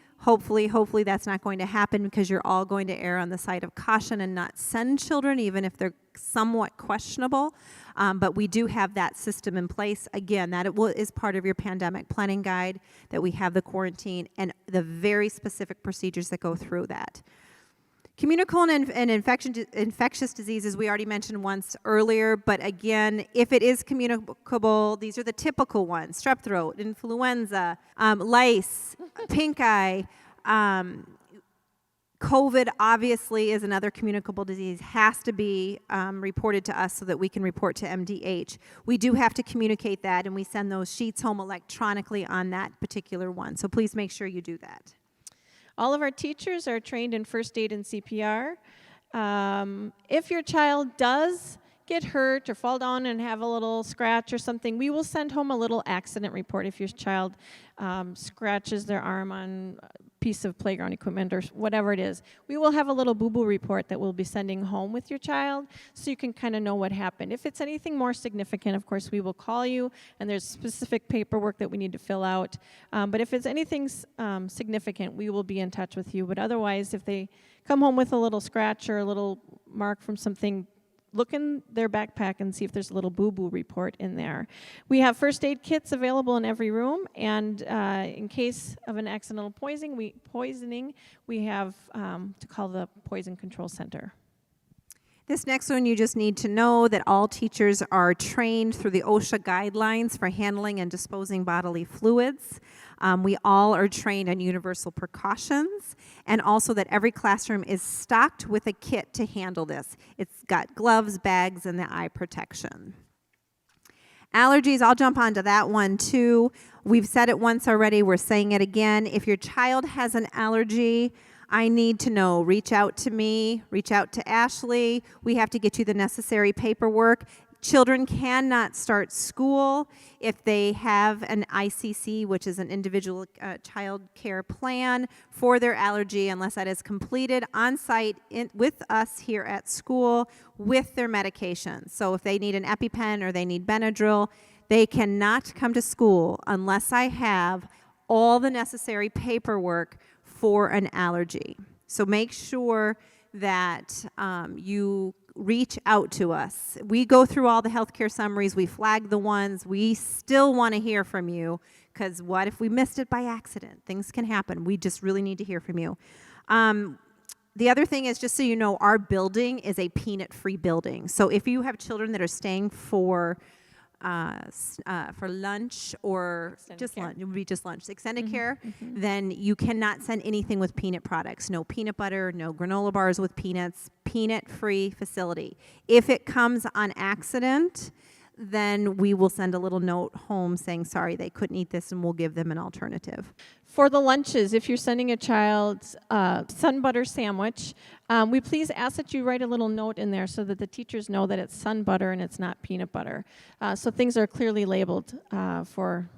that's not going to happen, because you're all going to err on the side of caution and not send children, even if they're somewhat questionable. But we do have that system in place. Again, that is part of your pandemic planning guide, that we have the quarantine and the very specific procedures that go through that. Communicable and infectious diseases, we already mentioned once earlier, but again, if it is communicable, these are the typical ones: strep throat, influenza, lice, pink eye. COVID obviously is another communicable disease, has to be reported to us so that we can report to MDH. We do have to communicate that, and we send those sheets home electronically on that particular one, so please make sure you do that. All of our teachers are trained in first aid and CPR. If your child does get hurt or fall down and have a little scratch or something, we will send home a little accident report. If your child scratches their arm on a piece of playground equipment or whatever it is, we will have a little boo-boo report that we'll be sending home with your child so you can kind of know what happened. If it's anything more significant, of course, we will call you, and there's specific paperwork that we need to fill out. But if it's anything significant, we will be in touch with you. But otherwise, if they come home with a little scratch or a little mark from something, look in their backpack and see if there's a little boo-boo report in there. We have first aid kits available in every room, and in case of an accidental poisoning, we have to call the Poison Control Center. This next one, you just need to know that all teachers are trained through the OSHA guidelines for handling and disposing bodily fluids. We all are trained on universal precautions, and also that every classroom is stocked with a kit to handle this. It's got gloves, bags, and the eye protection. Allergies, I'll jump onto that one too. We've said it once already, we're saying it again. If your child has an allergy, I need to know. Reach out to me, reach out to Ashley. We have to get you the necessary paperwork. Children cannot start school if they have an ICC, which is an individual child care plan for their allergy, unless that is completed on site with us here at school with their medication. So if they need an EpiPen or they need Benadryl, they cannot come to school unless I have all the necessary paperwork for an allergy. So make sure that you reach out to us. We go through all the healthcare summaries, we flag the ones, we still want to hear from you, because what if we missed it by accident? Things can happen. We just really need to hear from you. The other thing is, just so you know, our building is a peanut-free building. So if you have children that are staying for lunch or extended just care. Lunch, it would be just lunch, extended care, then you cannot send anything with peanut products. No peanut butter, no granola bars with peanuts, peanut-free facility. If it comes on accident, then we will send a little note home saying, sorry, they couldn't eat this, and we'll give them an alternative. For the lunches, if you're sending a child sun butter sandwich, we please ask that you write a little note in there so that the teachers know that it's sun butter and it's not peanut butter. So things are clearly labeled for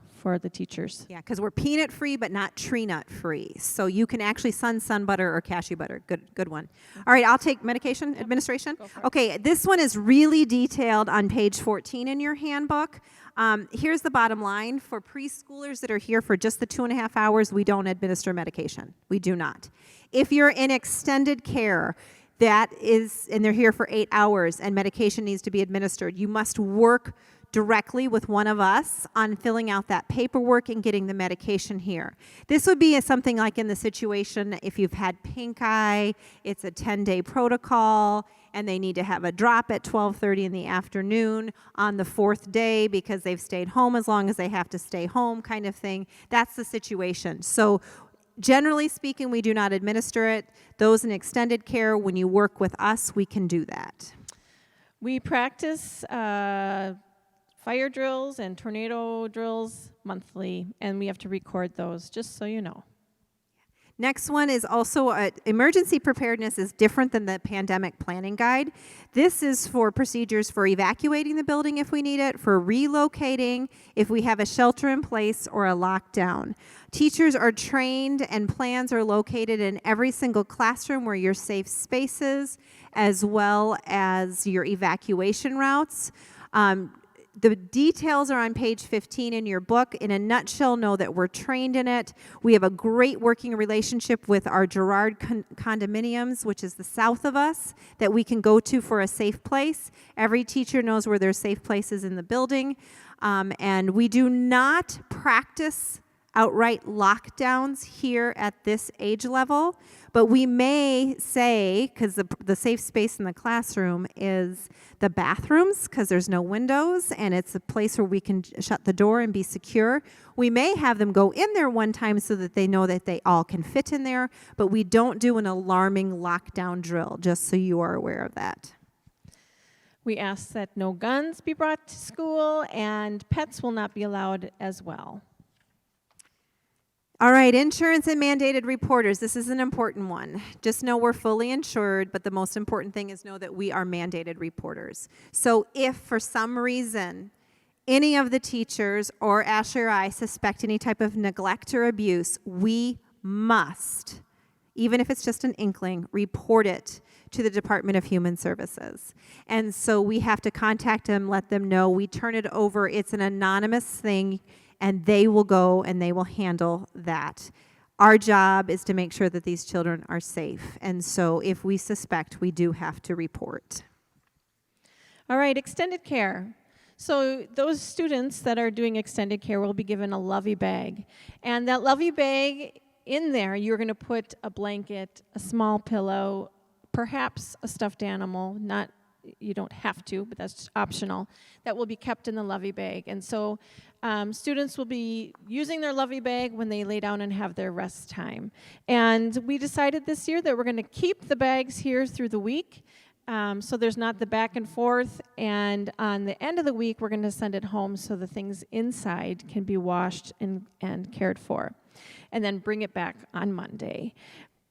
the teachers. Yeah, because we're peanut free but not tree nut free. So you can actually sun butter or cashew butter. Good one. All right, I'll take medication administration. Okay, this one is really detailed on page 14 in your handbook. Here's the bottom line. For preschoolers that are here for just the 2.5 hours, we don't administer medication. We do not. If you're in extended care, that is, and they're here for 8 hours and medication needs to be administered, you must work directly with one of us on filling out that paperwork and getting the medication here. This would be something like in the situation if you've had pink eye, it's a 10-day protocol, and they need to have a drop at 12:30 in the afternoon on the 4th day because they've stayed home as long as they have to stay home, kind of thing. That's the situation. So generally speaking, we do not administer it. Those in extended care, when you work with us, we can do that. We practice fire drills and tornado drills monthly, and we have to record those, just so you know. Next one is also emergency preparedness is different than the pandemic planning guide. This is for procedures for evacuating the building if we need it, for relocating, if we have a shelter in place or a lockdown. Teachers are trained and plans are located in every single classroom where your safe spaces, as well as your evacuation routes. The details are on page 15 in your book. In a nutshell, know that we're trained in it. We have a great working relationship with our Girard condominiums, which is the south of us, that we can go to for a safe place. Every teacher knows where there's safe places in the building. And we do not practice outright lockdowns here at this age level, but we may say, because the safe space in the classroom is the bathrooms, because there's no windows and it's a place where we can shut the door and be secure. We may have them go in there one time so that they know that they all can fit in there, but we don't do an alarming lockdown drill, just so you are aware of that. We ask that no guns be brought to school, and pets will not be allowed as well. All right, insurance and mandated reporters. This is an important one. Just know we're fully insured, but the most important thing is know that we are mandated reporters. So if for some reason any of the teachers or Ashley or I suspect any type of neglect or abuse, we must, even if it's just an inkling, report it to the Department of Human Services. And so we have to contact them, let them know. We turn it over. It's an anonymous thing, and they will go and they will handle that. Our job is to make sure that these children are safe. And so if we suspect, we do have to report. All right, extended care. So those students that are doing extended care will be given a lovey bag. And that lovey bag, in there, you're going to put a blanket, a small pillow, perhaps a stuffed animal, not, you don't have to, but that's optional, that will be kept in the lovey bag. And so students will be using their lovey bag when they lay down and have their rest time. And we decided this year that we're going to keep the bags here through the week, so there's not the back and forth. And on the end of the week, we're going to send it home so the things inside can be washed and cared for. And then bring it back on Monday.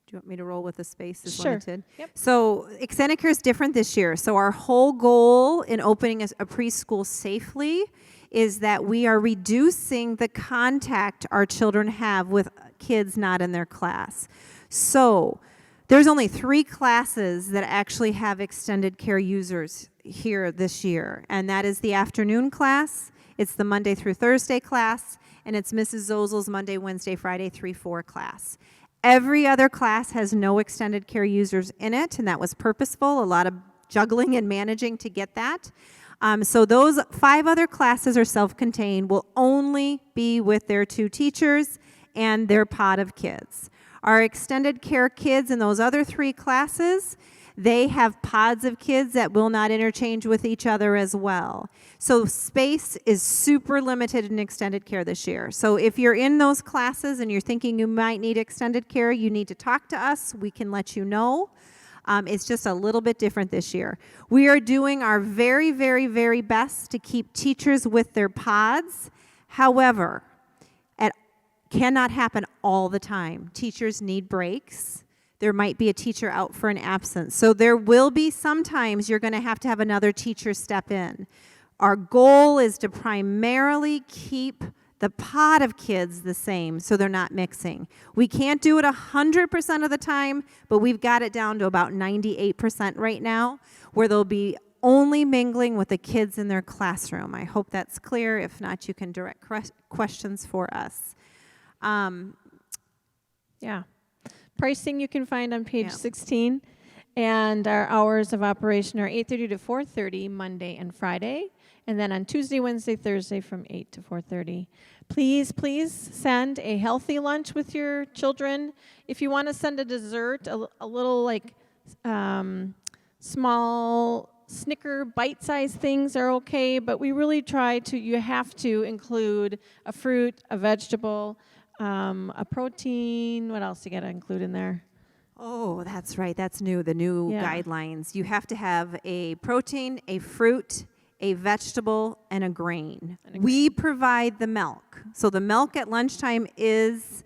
Do you want me to roll with the space is Sure. limited? Yep. So extended care is different this year. So our whole goal in opening a preschool safely is that we are reducing the contact our children have with kids not in their class. So there's only 3 classes that actually have extended care users here this year, and that is the afternoon class, it's the Monday through Thursday class, and it's Mrs. Zozel's Monday, Wednesday, Friday 3-4 class. Every other class has no extended care users in it, and that was purposeful, a lot of juggling and managing to get that. So those 5 other classes are self-contained, will only be with their 2 teachers and their pod of kids. Our extended care kids in those other 3 classes, they have pods of kids that will not interchange with each other as well. So space is super limited in extended care this year. So if you're in those classes and you're thinking you might need extended care, you need to talk to us. We can let you know. It's just a little bit different this year. We are doing our very, very, very best to keep teachers with their pods. However, it cannot happen all the time. Teachers need breaks. There might be a teacher out for an absence. So there will be sometimes you're going to have another teacher step in. Our goal is to primarily keep the pod of kids the same so they're not mixing. We can't do it 100% of the time, but we've got it down to about 98% right now, where they'll be only mingling with the kids in their classroom. I hope that's clear. If not, you can direct questions for us. Yeah. Pricing you can find on page 16. And our hours of operation are 8:30 to 4:30 Monday and Friday. And then on Tuesday, Wednesday, Thursday from 8 to 4:30. Please, please send a healthy lunch with your children. If you want to send a dessert, a little like small Snicker bite-sized things are okay, but we really try to, you have to include a fruit, a vegetable, a protein. What else you got to include in there? Oh, that's right. That's new, the new guidelines. You have to have a protein, a fruit, a vegetable, and a grain. We provide the milk. So the milk at lunchtime is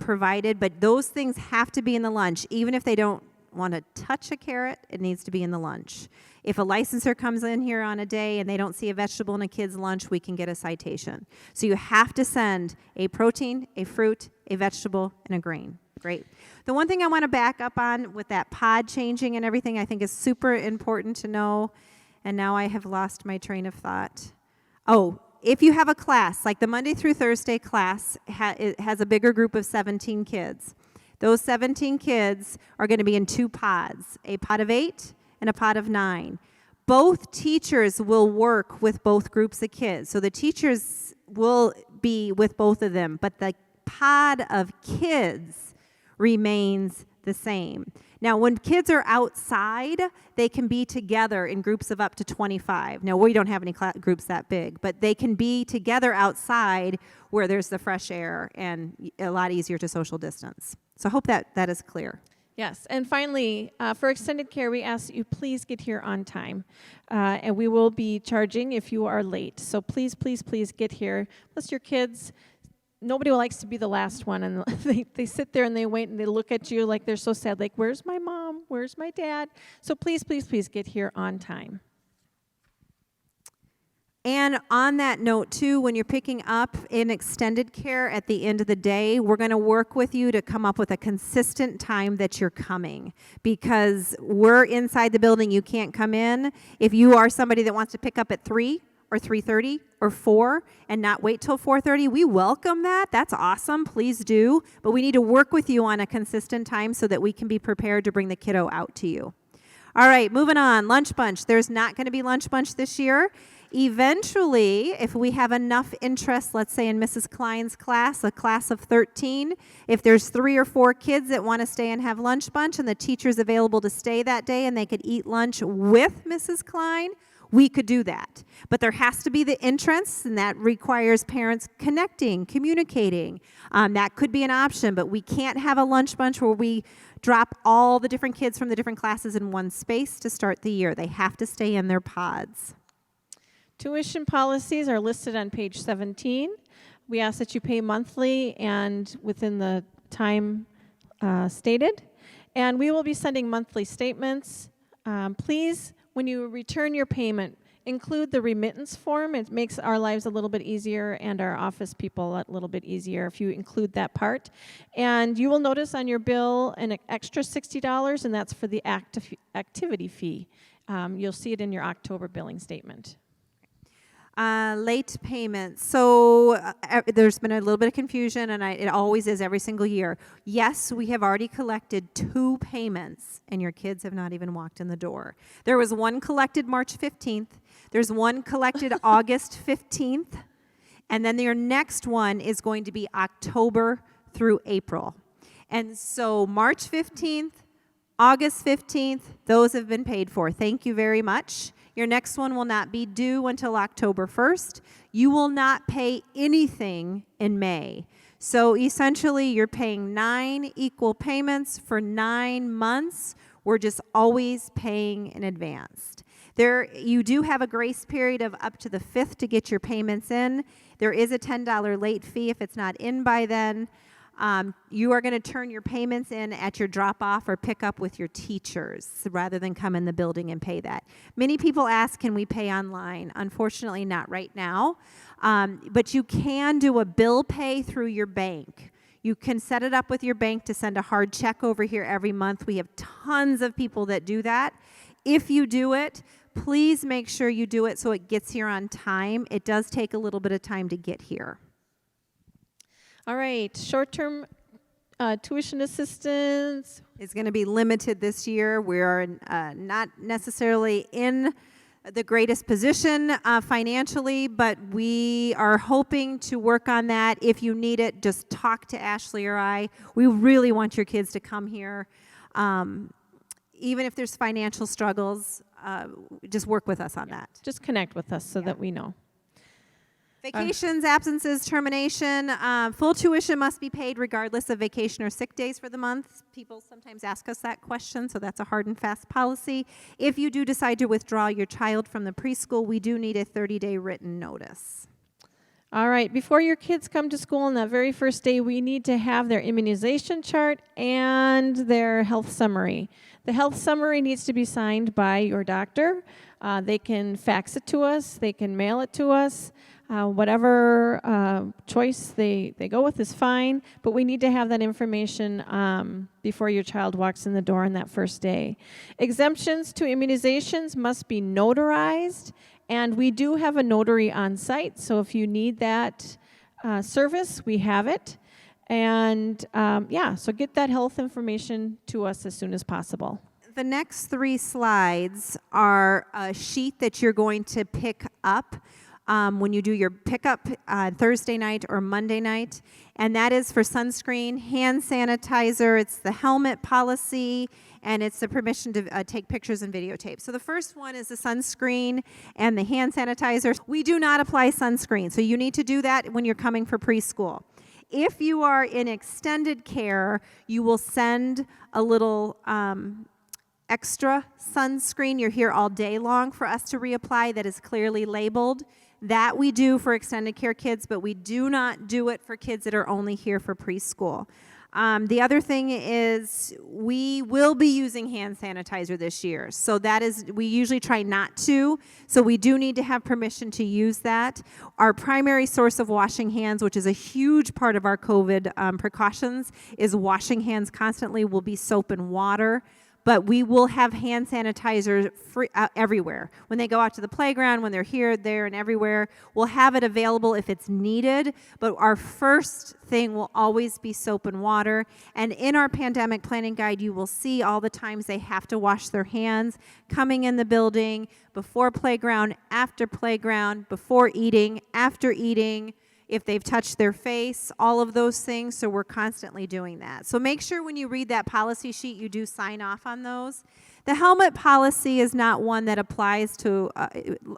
provided, but those things have to be in the lunch. Even if they don't want to touch a carrot, it needs to be in the lunch. If a licensor comes in here on a day and they don't see a vegetable in a kid's lunch, we can get a citation. So you have to send a protein, a fruit, a vegetable, and a grain. Great. The one thing I want to back up on with that pod changing and everything, I think is super important to know, and now I have lost my train of thought. Oh, if you have a class, like the Monday through Thursday class it has a bigger group of 17 kids. Those 17 kids are going to be in 2 pods, a pod of 8 and a pod of 9. Both teachers will work with both groups of kids. So the teachers will be with both of them, but the pod of kids remains the same. Now, when kids are outside, they can be together in groups of up to 25. Now, we don't have any groups that big, but they can be together outside where there's the fresh air and a lot easier to social distance. So I hope that is clear. Yes, and finally, for extended care, we ask that you please get here on time, and we will be charging if you are late. So please, please, please get here. Plus your kids, nobody likes to be the last one, and they sit there and they wait and they look at you like they're so sad, like, where's my mom? Where's my dad? So please, please, please get here on time. And on that note, too, when you're picking up in extended care at the end of the day, we're going to work with you to come up with a consistent time that you're coming, because we're inside the building. You can't come in. If you are somebody that wants to pick up at 3 or 3:30 or 4 and not wait till 4:30, we welcome that. That's awesome. Please do. But we need to work with you on a consistent time so that we can be prepared to bring the kiddo out to you. All right, moving on. Lunch bunch. There's not going to be lunch bunch this year. Eventually, if we have enough interest, let's say in Mrs. Klein's class, a class of 13, if there's 3 or 4 kids that want to stay and have lunch bunch and the teacher's available to stay that day and they could eat lunch with Mrs. Klein, we could do that. But there has to be the entrance, and that requires parents connecting, communicating. That could be an option, but we can't have a lunch bunch where we drop all the different kids from the different classes in one space to start the year. They have to stay in their pods. Tuition policies are listed on page 17. We ask that you pay monthly and within the time stated. And we will be sending monthly statements. Please, when you return your payment, include the remittance form. It makes our lives a little bit easier and our office people a little bit easier if you include that part. And you will notice on your bill an extra $60, and that's for the activity fee. You'll see it in your October billing statement. Late payments. So there's been a little bit of confusion, and it always is every single year. Yes, we have already collected 2 payments, and your kids have not even walked in the door. There was one collected March 15th. There's one collected August 15th. And then your next one is going to be October through April. And so March 15th, August 15th, those have been paid for. Thank you very much. Your next one will not be due until October 1st. You will not pay anything in May. So essentially, you're paying 9 equal payments for 9 months. We're just always paying in advance. You do have a grace period of up to the 5th to get your payments in. There is a $10 late fee if it's not in by then. You are going to turn your payments in at your drop-off or pick-up with your teachers rather than come in the building and pay that. Many people ask, can we pay online? Unfortunately, not right now. But you can do a bill pay through your bank. You can set it up with your bank to send a hard check over here every month. We have tons of people that do that. If you do it, please make sure you do it so it gets here on time. It does take a little bit of time to get here. All right, short-term tuition assistance is going to be limited this year. We are not necessarily in the greatest position financially, but we are hoping to work on that. If you need it, just talk to Ashley or I. We really want your kids to come here. Even if there's financial struggles, just work with us on that. Just connect with us so that we know. Vacations, absences, termination. Full tuition must be paid regardless of vacation or sick days for the month. People sometimes ask us that question, so that's a hard and fast policy. If you do decide to withdraw your child from the preschool, we do need a 30-day written notice. All right, before your kids come to school on that very first day, we need to have their immunization chart and their health summary. The health summary needs to be signed by your doctor. They can fax it to us. They can mail it to us. Whatever choice they go with is fine, but we need to have that information before your child walks in the door on that first day. Exemptions to immunizations must be notarized, and we do have a notary on site, so if you need that service, we have it. And so get that health information to us as soon as possible. The next 3 slides are a sheet that you're going to pick up. when you do your pickup Thursday night or Monday night. And that is for sunscreen, hand sanitizer, it's the helmet policy, and it's the permission to take pictures and videotape. So the first one is the sunscreen and the hand sanitizer. We do not apply sunscreen, so you need to do that when you're coming for preschool. If you are in extended care, you will send a little extra sunscreen. You're here all day long for us to reapply that is clearly labeled. That we do for extended care kids, but we do not do it for kids that are only here for preschool. The other thing is we will be using hand sanitizer this year. So that is, we usually try not to. So we do need to have permission to use that. Our primary source of washing hands, which is a huge part of our COVID precautions, is washing hands constantly, will be soap and water. But we will have hand sanitizer free, everywhere. When they go out to the playground, when they're here, there, and everywhere, we'll have it available if it's needed. But our first thing will always be soap and water. And in our pandemic planning guide, you will see all the times they have to wash their hands coming in the building, before playground, after playground, before eating, after eating, if they've touched their face, all of those things. So we're constantly doing that. So make sure when you read that policy sheet, you do sign off on those. The helmet policy is not one that applies to,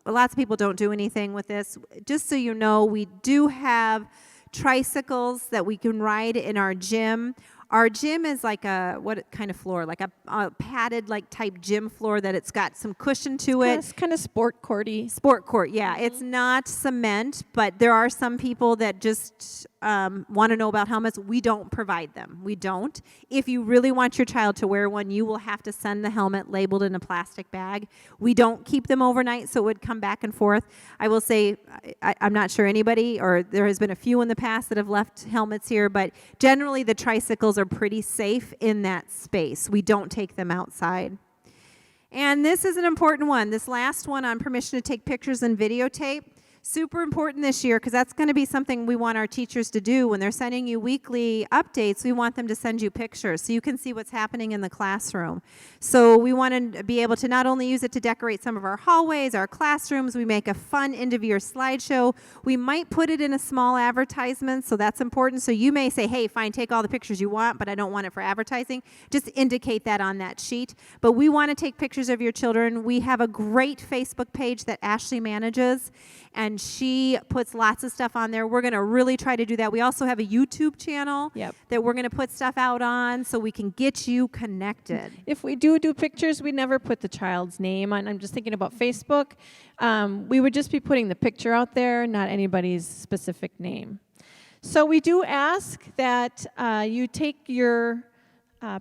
lots of people don't do anything with this. Just so you know, we do have tricycles that we can ride in our gym. Our gym is like a, what kind of floor? Like a padded like type gym floor that it's got some cushion to it. It's kind of sport courty. Sport court, yeah. It's not cement, but there are some people that just want to know about helmets. We don't provide them. We don't. If you really want your child to wear one, you will have to send the helmet labeled in a plastic bag. We don't keep them overnight, so it would come back and forth. I will say, I'm not sure anybody, or there has been a few in the past that have left helmets here, but generally the tricycles are pretty safe in that space. We don't take them outside. And this is an important one. This last one on permission to take pictures and videotape. Super important this year because that's going to be something we want our teachers to do. When they're sending you weekly updates, we want them to send you pictures so you can see what's happening in the classroom. So we want to be able to not only use it to decorate some of our hallways, our classrooms, we make a fun end-of-year slideshow. We might put it in a small advertisement, so that's important. So you may say, hey, fine, take all the pictures you want, but I don't want it for advertising. Just indicate that on that sheet. But we want to take pictures of your children. We have a great Facebook page that Ashley manages, and she puts lots of stuff on there. We're going to really try to do that. We also have a YouTube channel that we're going to put stuff out on so we can get you connected. If we do pictures, we never put the child's name on. I'm just thinking about Facebook. We would just be putting the picture out there, not anybody's specific name. So we do ask that you take your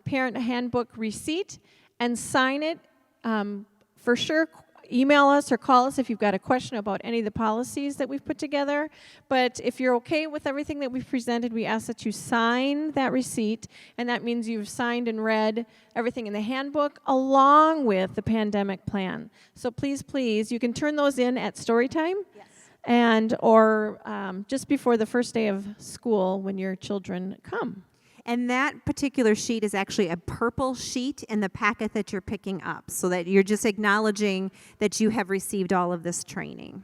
Parent Handbook Receipt and sign it. For sure, email us or call us if you've got a question about any of the policies that we've put together. But if you're okay with everything that we've presented, we ask that you sign that receipt, and that means you've signed and read everything in the handbook along with the pandemic plan. So please, please, you can turn those in at story time. Yes. And or just before the first day of school when your children come. And that particular sheet is actually a purple sheet in the packet that you're picking up, so that you're just acknowledging that you have received all of this training.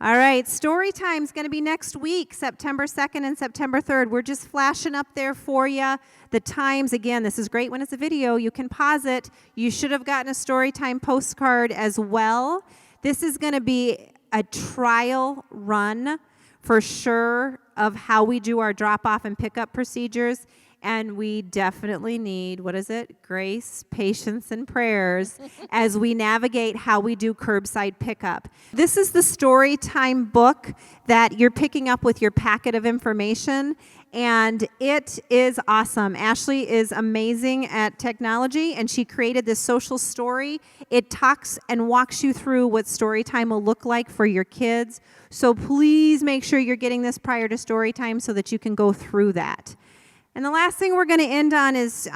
All right, story time is going to be next week, September 2nd and September 3rd. We're just flashing up there for you. The times, again, this is great when it's a video. You can pause it. You should have gotten a story time postcard as well. This is going to be a trial run for sure of how we do our drop-off and pickup procedures, and we definitely need, what is it? Grace, patience, and prayers as we navigate how we do curbside pickup. This is the story time book that you're picking up with your packet of information, and it is awesome. Ashley is amazing at technology, and she created this social story. It talks and walks you through what story time will look like for your kids. So please make sure you're getting this prior to story time so that you can go through that. And the last thing we're going to end on is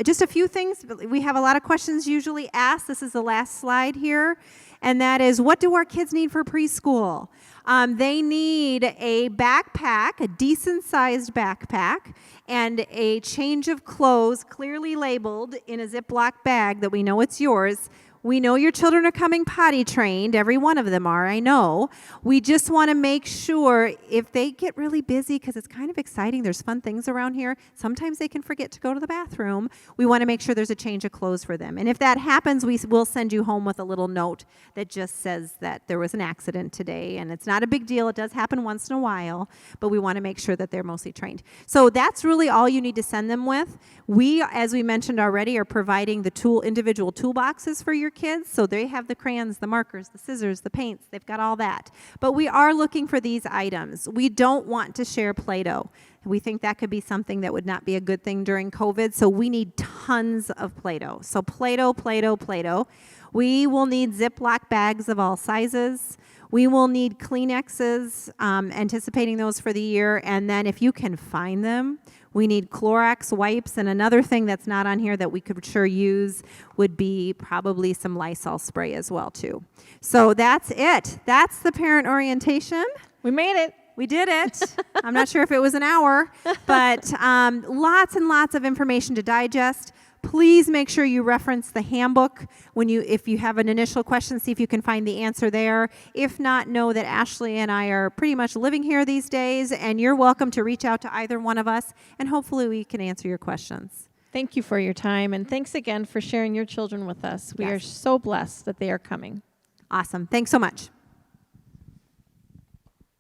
just a few things. We have a lot of questions usually asked. This is the last slide here. And that is, what do our kids need for preschool? They need a backpack, a decent-sized backpack, and a change of clothes clearly labeled in a Ziploc bag that we know it's yours We know your children are coming potty trained. Every one of them are, I know. We just want to make sure if they get really busy, because it's kind of exciting, there's fun things around here, sometimes they can forget to go to the bathroom. We want to make sure there's a change of clothes for them. And if that happens, we will send you home with a little note that just says that there was an accident today. And it's not a big deal. It does happen once in a while, but we want to make sure that they're mostly trained. So that's really all you need to send them with. We, as we mentioned already, are providing the individual toolboxes for your kids. So they have the crayons, the markers, the scissors, the paints. They've got all that. But we are looking for these items. We don't want to share Play-Doh. We think that could be something that would not be a good thing during COVID. So we need tons of Play-Doh. So Play-Doh, Play-Doh, Play-Doh. We will need Ziploc bags of all sizes. We will need Kleenexes, anticipating those for the year. And then if you can find them, we need Clorox wipes, and another thing that's not on here that we could sure use would be probably some Lysol spray as well, too. So that's it. That's the parent orientation. We made it. We did it. I'm not sure if it was an hour, but lots and lots of information to digest. Please make sure you reference the handbook if you have an initial question, see if you can find the answer there. If not, know that Ashley and I are pretty much living here these days, and you're welcome to reach out to either one of us, and hopefully we can answer your questions. Thank you for your time, and thanks again for sharing your children with us. We are Yes. so blessed that they are coming. Awesome. Thanks so much.